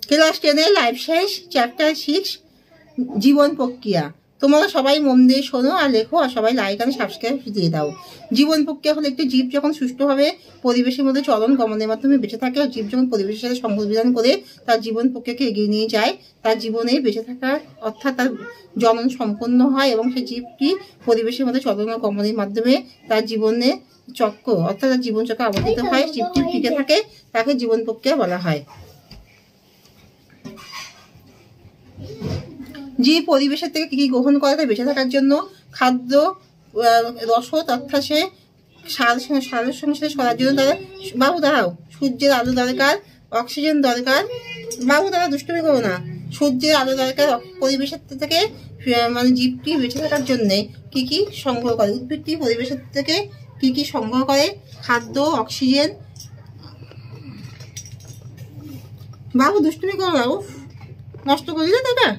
Class 10 life science chapter 6 জীবন প্রক্রিয়া। তোমরা সবাই মন দিয়ে শোনো আর লেখো, আর সবাই লাইক আর সাবস্ক্রাইব দিয়ে দাও। জীবন প্রক্রিয়া হলো একটি জীব যখন সুষ্ঠুভাবে পরিবেশের মধ্যে চলন গমনের মাধ্যমে বেঁচে থাকে, আর জীব যখন পরিবেশের সাথে সংবিধান করে তার জীবন প্রক্রিয়াকে এগিয়ে নিয়ে যায়, তার জীবনে বেঁচে থাকার অর্থাৎ তার জনন সম্পন্ন হয় এবং সেই জীবটি পরিবেশের মধ্যে চলন ও গমনের মাধ্যমে তার জীবনে চক্র অর্থাৎ তার জীবন চক্র আবর্তিত হয়, জীবটি টিকে থাকে, তাকে জীবন প্রক্রিয়া বলা হয়। জীব পরিবেশের থেকে কি কি গ্রহণ করে তাই বেঁচে থাকার জন্য খাদ্য, রসদ অর্থাৎ সে সারের সংসারে সরার জন্য তারা বাবু দাঁড়াও, সূর্যের আলো দরকার, অক্সিজেন দরকার, বাবু দাঁড়া দুষ্টুমি করো না, সূর্যের আলো দরকার পরিবেশের থেকে মানে জীবটি বেঁচে থাকার জন্যে কি কি সংগ্রহ করে, উদ্ভিদটি পরিবেশের থেকে কি কি সংগ্রহ করে, খাদ্য, অক্সিজেন। বাবু দুষ্টুমি করো না, নষ্ট করে দিলে দাদা।